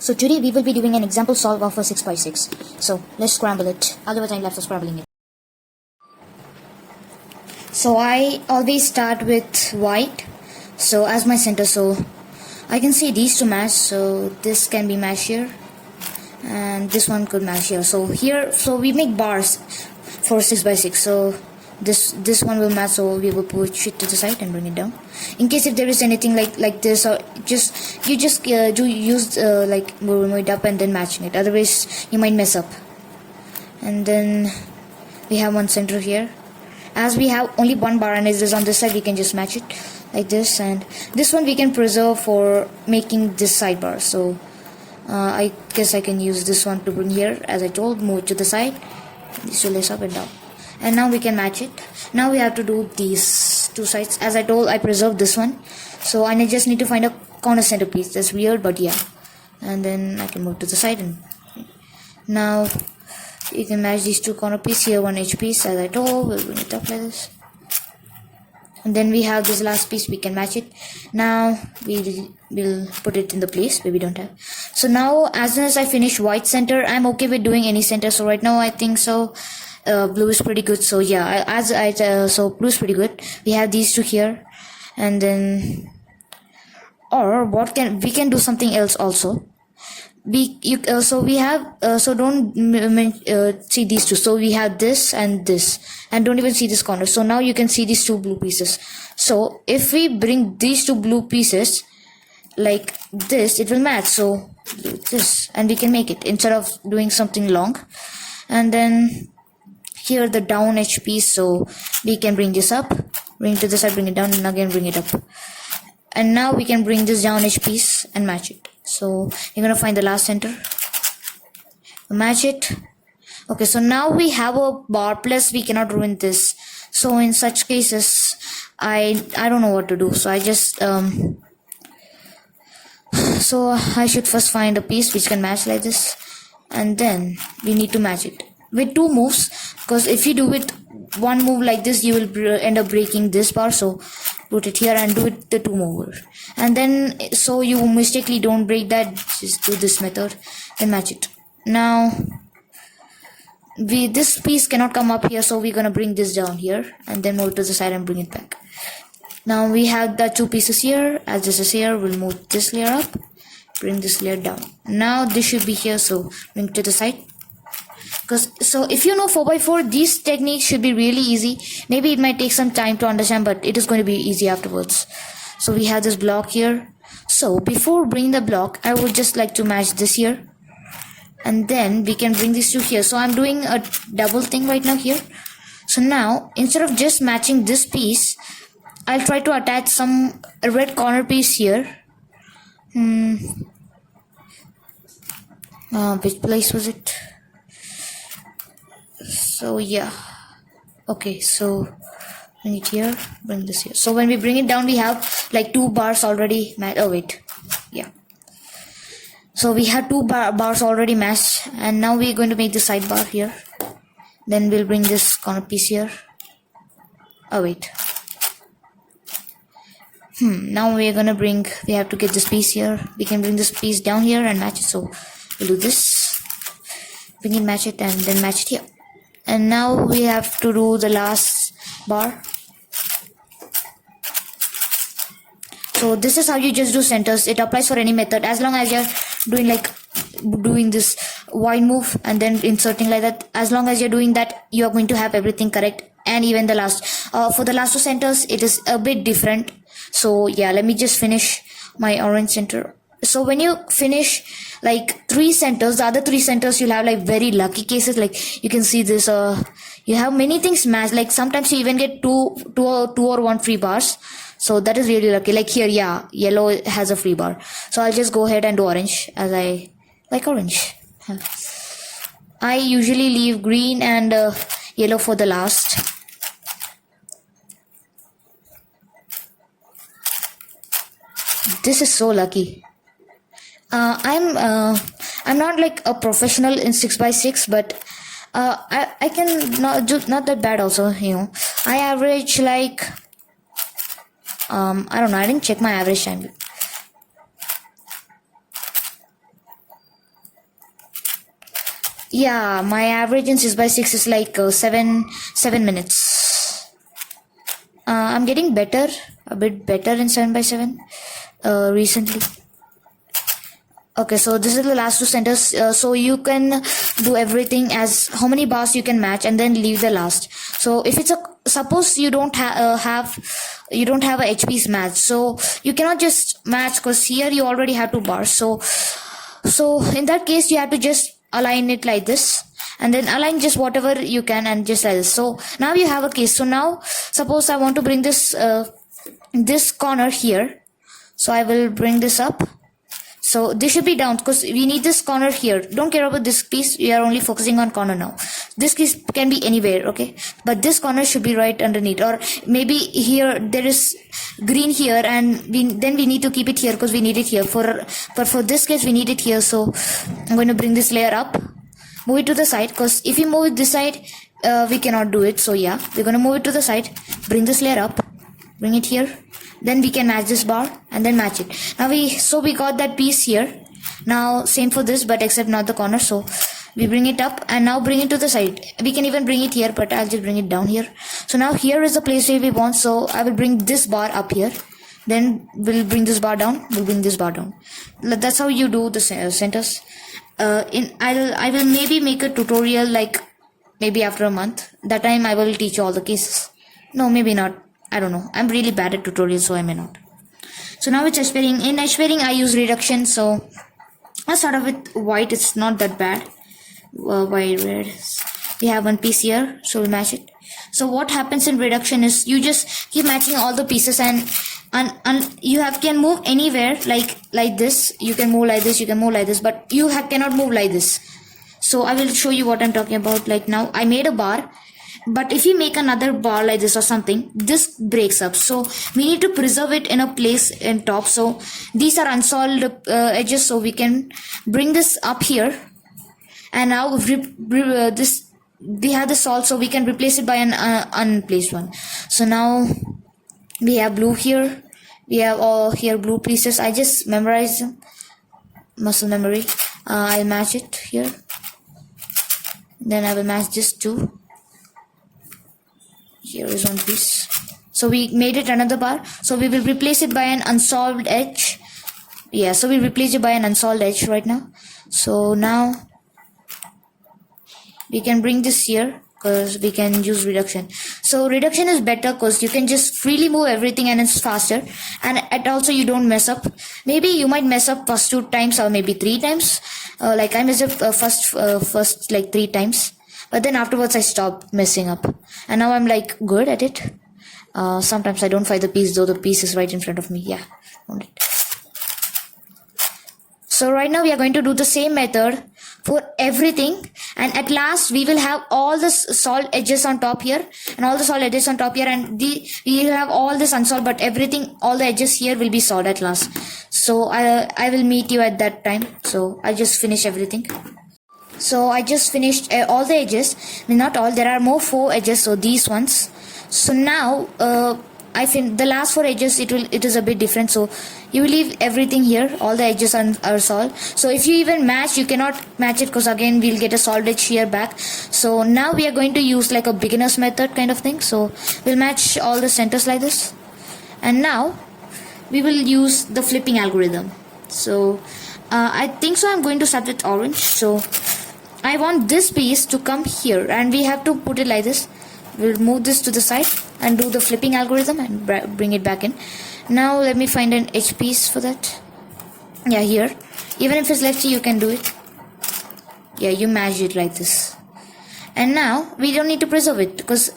So today we will be doing an example solve of a 6x6. So let's scramble it. I'll do a time lapse of scrambling it. So I always start with white, so as my center, so I can see these two match, so this can be matched here and this one could match here. So here, so we make bars for 6x6, so this one will match, so we will push it to the side and bring it down. In case if there is anything like this, or you just do use like move it up and then matching it, otherwise you might mess up. And then we have one center here. As we have only one bar and it is on this side, we can just match it like this, and this one we can preserve for making this sidebar. So I guess I can use this one to bring here, as I told, move it to the side, so lace up and down. And now we can match it. Now we have to do these two sides. As I told, I preserved this one, so I just need to find a corner center piece. That's weird, but yeah. And then I can move to the side, and now you can match these two corner pieces here, one edge piece, as I told. We'll bring it up like this, and then we have this last piece, we can match it. Now we'll put it in the place where we don't have. So now as soon as I finish white center, I'm okay with doing any center. So right now I think so blue is pretty good. So yeah, so blue is pretty good. We have these two here, and then, or we can do something else also. So we have so don't see these two. So we have this, and don't even see this corner. So now you can see these two blue pieces. So if we bring these two blue pieces like this, it will match. So do this, and we can make it instead of doing something long. And then here the down edge piece, so we can bring this up, bring it to the side, bring it down, and again bring it up. And now we can bring this down edge piece and match it. So you're gonna find the last center, match it. Okay, so now we have a bar, plus we cannot ruin this. So in such cases, I don't know what to do. So I just so I should first find a piece which can match like this, and then we need to match it with two moves, because if you do it one move like this, you will end up breaking this bar. So put it here and do it the two moves, and then so you mistakenly don't break that, just do this method and match it. Now this piece cannot come up here, so we're gonna bring this down here and then move to the side and bring it back. Now we have the two pieces here. As this is here, we'll move this layer up, bring this layer down. Now this should be here, so bring it to the side. So if you know 4x4, these techniques should be really easy. Maybe it might take some time to understand, but it is going to be easy afterwards. So we have this block here. So before bringing the block, I would just like to match this here, and then we can bring these two here. So I'm doing a double thing right now here. So now instead of just matching this piece, I'll try to attach some red corner piece here. Which place was it? So yeah, okay, so bring it here, bring this here. So when we bring it down, we have like two bars already matched. Oh wait, yeah, so we have two bars already matched, and now we're going to make the sidebar here. Then we'll bring this corner piece here. Oh wait, now we have to get this piece here. We can bring this piece down here and match it. So we'll do this, bring it, match it, and then match it here. And now we have to do the last bar. So this is how you just do centers. It applies for any method, as long as you're doing this wide move and then inserting like that. As long as you're doing that, you are going to have everything correct. And even the last for the last two centers, it is a bit different. So yeah, let me just finish my orange center. So when you finish like three centers, the other three centers, you'll have like very lucky cases. Like you can see this, you have many things matched. Like sometimes you even get two or one free bars. So that is really lucky. Like here, yeah, yellow has a free bar. So I'll just go ahead and do orange, as I like orange. I usually leave green and yellow for the last. This is so lucky. I'm not like a professional in 6x6, but I can not that bad also, you know. I average like I don't know, I didn't check my average time. Yeah, my average in 6x6 is like 7 minutes. I'm getting better, a bit better in 7x7 recently. Okay, so this is the last two centers. So you can do everything as how many bars you can match and then leave the last. So if it's a suppose you don't have you don't have a HP's match, so you cannot just match because here you already have 2 bars. So in that case you have to just align it like this and then align just whatever you can and just like this. So now you have a case. So now suppose I want to bring this this corner here, so I will bring this up. So this should be down because we need this corner here. Don't care about this piece. We are only focusing on corner now. This piece can be anywhere, okay? But this corner should be right underneath. Or maybe here there is green here and then we need to keep it here because we need it here. But for this case we need it here. So I'm going to bring this layer up. Move it to the side because if we move it this side, we cannot do it. So yeah, we're going to move it to the side. Bring this layer up. Bring it here. Then we can match this bar and then match it. Now we got that piece here. Now same for this, but except not the corner. So we bring it up and now bring it to the side. We can even bring it here, but I'll just bring it down here. So now here is the place where we want. So I will bring this bar up here. Then we'll bring this bar down. We'll bring this bar down. That's how you do the centers. I will maybe make a tutorial like maybe after a month. That time I will teach you all the cases. No, maybe not. I don't know. I'm really bad at tutorials, so I may not. So now it's edge pairing. In edge pairing, I use reduction. So I'll start off with white. It's not that bad. White, red. We have one piece here, so we'll match it. So what happens in reduction is you just keep matching all the pieces and you can move anywhere like this. You can move like this. You can move like this, but you cannot move like this. So I will show you what I'm talking about. Like now, I made a bar. But if you make another bar like this or something, this breaks up. So we need to preserve it in a place in top. So these are unsolved edges. So we can bring this up here. And now this we have the solved. So we can replace it by an unplaced one. So now we have blue here. We have all here blue pieces. I just memorized them. Muscle memory. I'll match it here. Then I will match this too. Here is one piece. So we made it another bar. So we will replace it by an unsolved edge. Yeah, so we replace it by an unsolved edge right now. So now we can bring this here because we can use reduction. So reduction is better because you can just freely move everything and it's faster. And also you don't mess up. Maybe you might mess up first 2 times or maybe 3 times. Like I messed up first like 3 times. But then afterwards I stopped messing up. And now I'm like good at it. Sometimes I don't find the piece though the piece is right in front of me. Yeah. So right now we are going to do the same method for everything. And at last we will have all the solved edges on top here. And all the solved edges on top here. And we will have all this unsolved. But everything, all the edges here will be solved at last. So I will meet you at that time. So I just finish everything. So I just finished all the edges. I mean, not all. There are more 4 edges. So these ones. So now I think the last 4 edges it is a bit different. So you will leave everything here. All the edges are solved. So if you even match, you cannot match it because again we'll get a solved edge here back. So now we are going to use like a beginner's method kind of thing. So we'll match all the centers like this. And now we will use the flipping algorithm. So I think so I'm going to start with orange. So I want this piece to come here and we have to put it like this. We'll move this to the side and do the flipping algorithm and bring it back in. Now let me find an edge piece for that. Yeah, here. Even if it's lefty, you can do it. Yeah, you match it like this. And now we don't need to preserve it because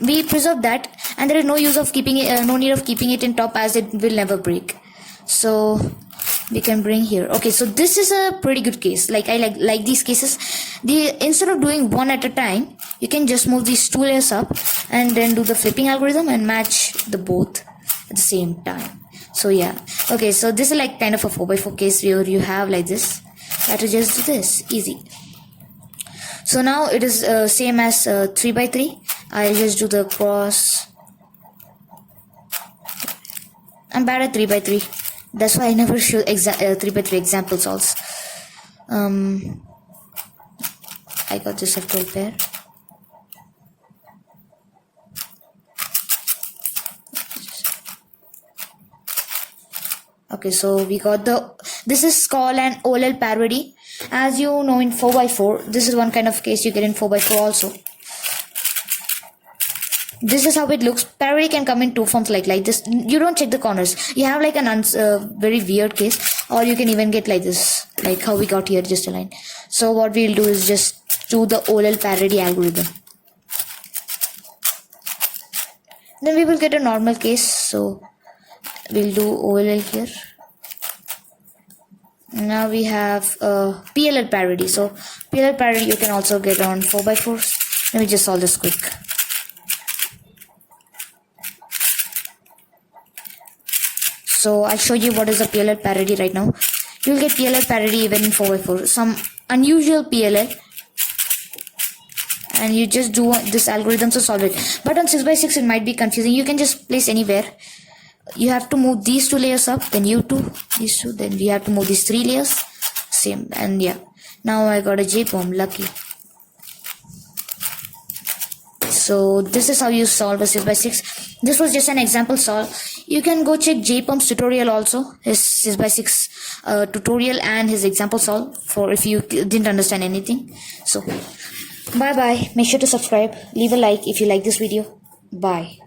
we preserve that and there is no use of keeping it, no need of keeping it in top as it will never break. So we can bring here. Okay, so this is a pretty good case. Like I like these cases. Instead of doing one at a time, you can just move these 2 layers up and then do the flipping algorithm and match the both at the same time. So yeah. Okay, so this is like kind of a 4x4 case where you have like this. You have to just do this. Easy. So now it is same as 3x3. I'll just do the cross. I'm bad at 3x3. That's why I never show 3x3 examples also. I got this F12 pair. Okay, so we got this is called an OLL parody. As you know, in 4x4, this is one kind of case you get in 4x4 also. This is how it looks. Parody can come in two forms like this. You don't check the corners. You have like an very weird case, or you can even get like this, like how we got here, just a line. So what we'll do is just do the OLL parody algorithm. Then we will get a normal case. So we'll do OLL here. Now we have PLL parody. So PLL parody you can also get on 4x4s. Let me just solve this quick. So I'll show you what is a PLL parody right now. You'll get PLL parody even in 4x4. Some unusual PLL. And you just do this algorithm to solve it. But on 6x6 it might be confusing. You can just place anywhere. You have to move these two layers up, then these two, then you have to move these three layers. Same, and yeah. Now I got a JPOM, lucky. So this is how you solve a 6x6. This was just an example solve. You can go check JPOM's tutorial also, his 6x6 tutorial and his example solve for if you didn't understand anything. So bye bye. Make sure to subscribe, leave a like if you like this video. Bye.